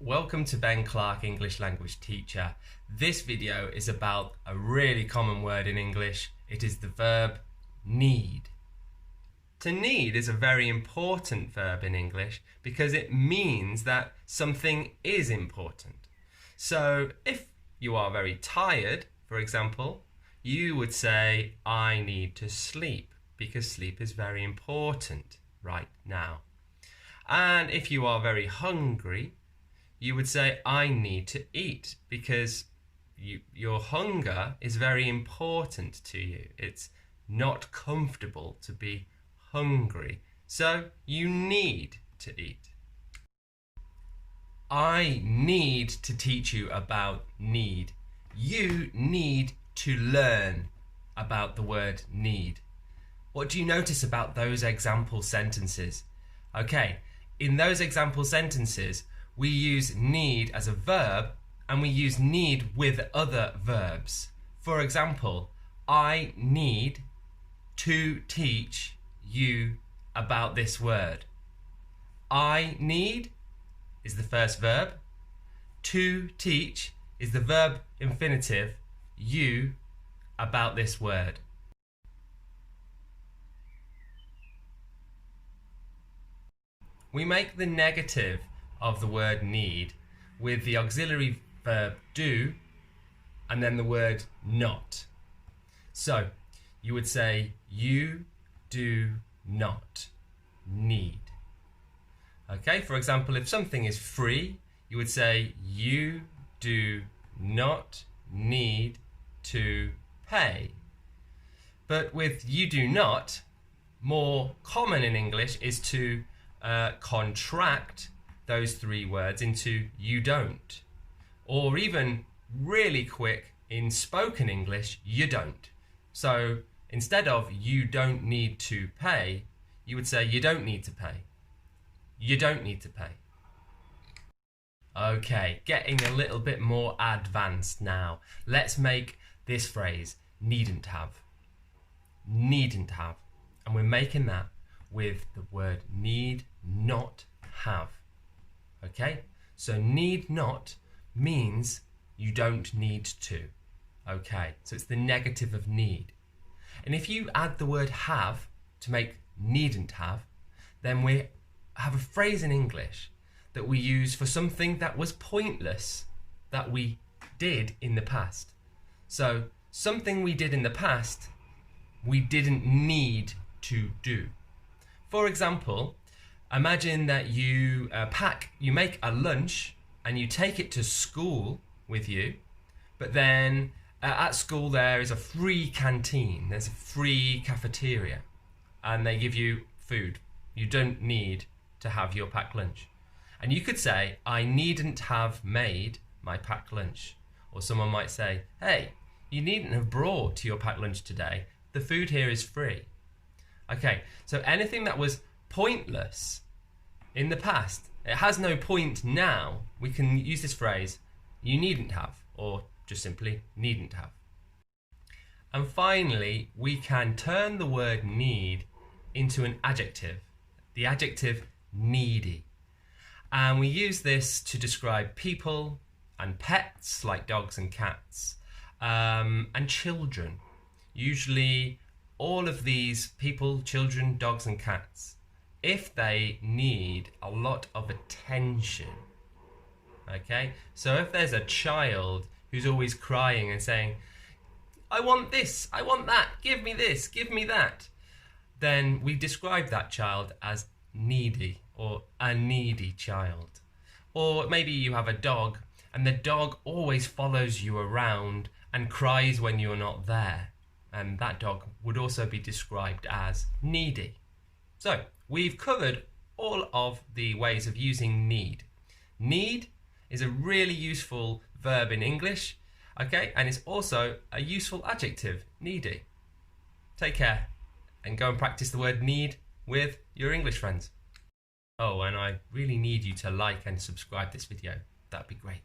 welcome to Ben Clark, English Language Teacher. This video is about a really common word in English. It is the verb need. To need is a very important verb in English because it means that something is important. So if you are very tired, for example, you would say, I need to sleep, because sleep is very important right now. And if you are very hungry, you would say, I need to eat, because your hunger is very important to you. It's not comfortable to be hungry, so you need to eat. I need to teach you about need. You need to learn about the word need. What do you notice about those example sentences? Okay, in those example sentences, we use need as a verb and we use need with other verbs. For example, I need to teach you about this word. I need is the first verb. To teach is the verb infinitive, you about this word. We make the negative of the word need with the auxiliary verb do and then the word not. So you would say, you do not need. Okay, for example, if something is free, you would say, you do not need to pay. But with you do not, more common in English is to contract those three words into you don't. Or even really quick in spoken English, you don't. So instead of you don't need to pay, you would say you don't need to pay. You don't need to pay. Okay, getting a little bit more advanced now. Let's make this phrase needn't have. Needn't have. And we're making that with the word need not have. Okay, so need not means you don't need to. Okay, so it's the negative of need. And if you add the word have to make needn't have, then we have a phrase in English that we use for something that was pointless that we did in the past. So something we did in the past, we didn't need to do. For example, imagine that you make a lunch and you take it to school with you, but then at school there is a free canteen, there's a free cafeteria, and they give you food. You don't need to have your packed lunch. And you could say, I needn't have made my packed lunch. Or someone might say, hey, you needn't have brought your packed lunch today. The food here is free. Okay, so anything that was pointless in the past, it has no point now, we can use this phrase, you needn't have, or just simply needn't have. And finally, we can turn the word need into an adjective, the adjective needy. And we use this to describe people and pets like dogs and cats, and children. Usually all of these people, children, dogs and cats, if they need a lot of attention. Okay, so if there's a child who's always crying and saying, I want this, I want that, give me this, give me that, then we describe that child as needy or a needy child. Or maybe you have a dog and the dog always follows you around and cries when you're not there, and that dog would also be described as needy. So we've covered all of the ways of using need. Need is a really useful verb in English, okay, and it's also a useful adjective, needy. Take care and go and practice the word need with your English friends. Oh, and I really need you to like and subscribe this video. That'd be great.